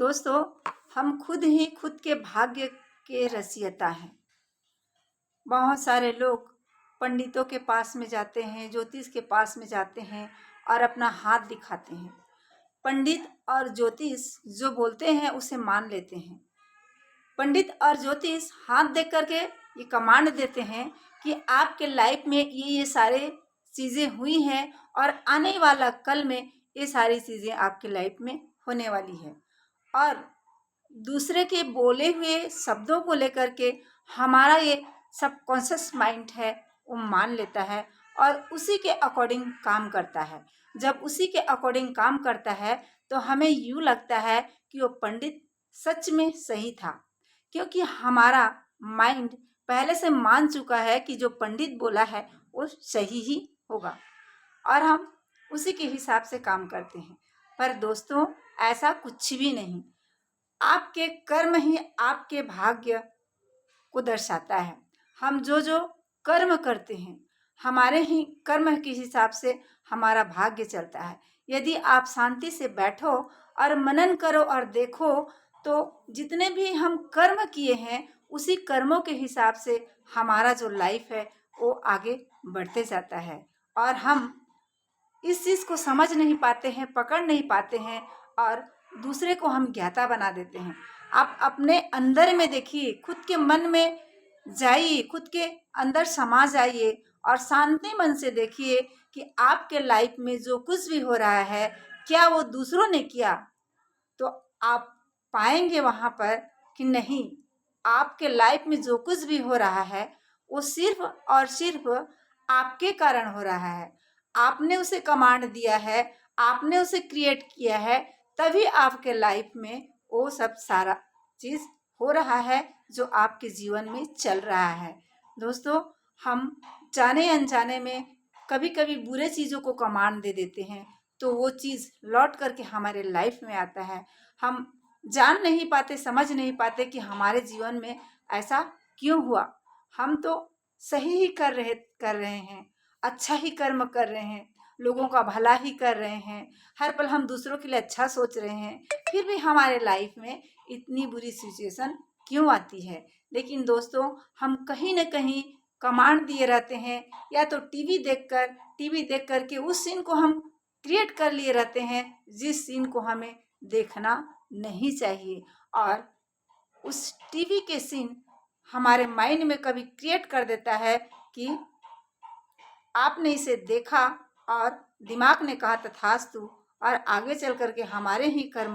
दोस्तों, हम खुद ही खुद के भाग्य के रचयिता हैं। बहुत सारे लोग पंडितों के पास में जाते हैं, ज्योतिष के पास में जाते हैं और अपना हाथ दिखाते हैं। पंडित और ज्योतिष जो बोलते हैं उसे मान लेते हैं। पंडित और ज्योतिष हाथ देख करके ये कमांड देते हैं कि आपके लाइफ में ये सारे चीज़ें हुई हैं और आने वाला कल में ये सारी चीज़ें आपके लाइफ में होने वाली है। और दूसरे के बोले हुए शब्दों को लेकर के हमारा ये सबकॉन्शियस माइंड है वो मान लेता है और उसी के अकॉर्डिंग काम करता है। जब उसी के अकॉर्डिंग काम करता है तो हमें यूँ लगता है कि वो पंडित सच में सही था, क्योंकि हमारा माइंड पहले से मान चुका है कि जो पंडित बोला है वो सही ही होगा और हम उसी के हिसाब से काम करते हैं। पर दोस्तों, ऐसा कुछ भी नहीं। आपके कर्म ही आपके भाग्य को दर्शाता है। हम जो जो कर्म करते हैं, हमारे ही कर्म के हिसाब से हमारा भाग्य चलता है। यदि आप शांति से बैठो और मनन करो और देखो तो जितने भी हम कर्म किए हैं उसी कर्मों के हिसाब से हमारा जो लाइफ है वो आगे बढ़ते जाता है। और हम इस चीज़ को समझ नहीं पाते हैं, पकड़ नहीं पाते हैं और दूसरे को हम ज्ञाता बना देते हैं। आप अपने अंदर में देखिए, खुद के मन में जाइए, खुद के अंदर समा जाइए और शांति मन से देखिए कि आपके लाइफ में जो कुछ भी हो रहा है क्या वो दूसरों ने किया। तो आप पाएंगे वहाँ पर कि नहीं, आपके लाइफ में जो कुछ भी हो रहा है वो सिर्फ और सिर्फ आपके कारण हो रहा है। आपने उसे कमांड दिया है, आपने उसे क्रिएट किया है, तभी आपके लाइफ में वो सब सारा चीज़ हो रहा है जो आपके जीवन में चल रहा है। दोस्तों, हम जाने अनजाने में कभी कभी बुरे चीज़ों को कमांड दे देते हैं तो वो चीज़ लौट करके हमारे लाइफ में आता है। हम जान नहीं पाते, समझ नहीं पाते कि हमारे जीवन में ऐसा क्यों हुआ। हम तो सही ही कर रहे हैं, अच्छा ही कर्म कर रहे हैं, लोगों का भला ही कर रहे हैं, हर पल हम दूसरों के लिए अच्छा सोच रहे हैं, फिर भी हमारे लाइफ में इतनी बुरी सिचुएशन क्यों आती है। लेकिन दोस्तों, हम कहीं न कहीं कमांड दिए रहते हैं, या तो टीवी देख कर के उस सीन को हम क्रिएट कर लिए रहते हैं जिस सीन को हमें देखना नहीं चाहिए। और उस टीवी के सीन हमारे माइंड में कभी क्रिएट कर देता है कि आपने इसे देखा और दिमाग ने कहा तथास्तु, और आगे चल करके हमारे ही कर्म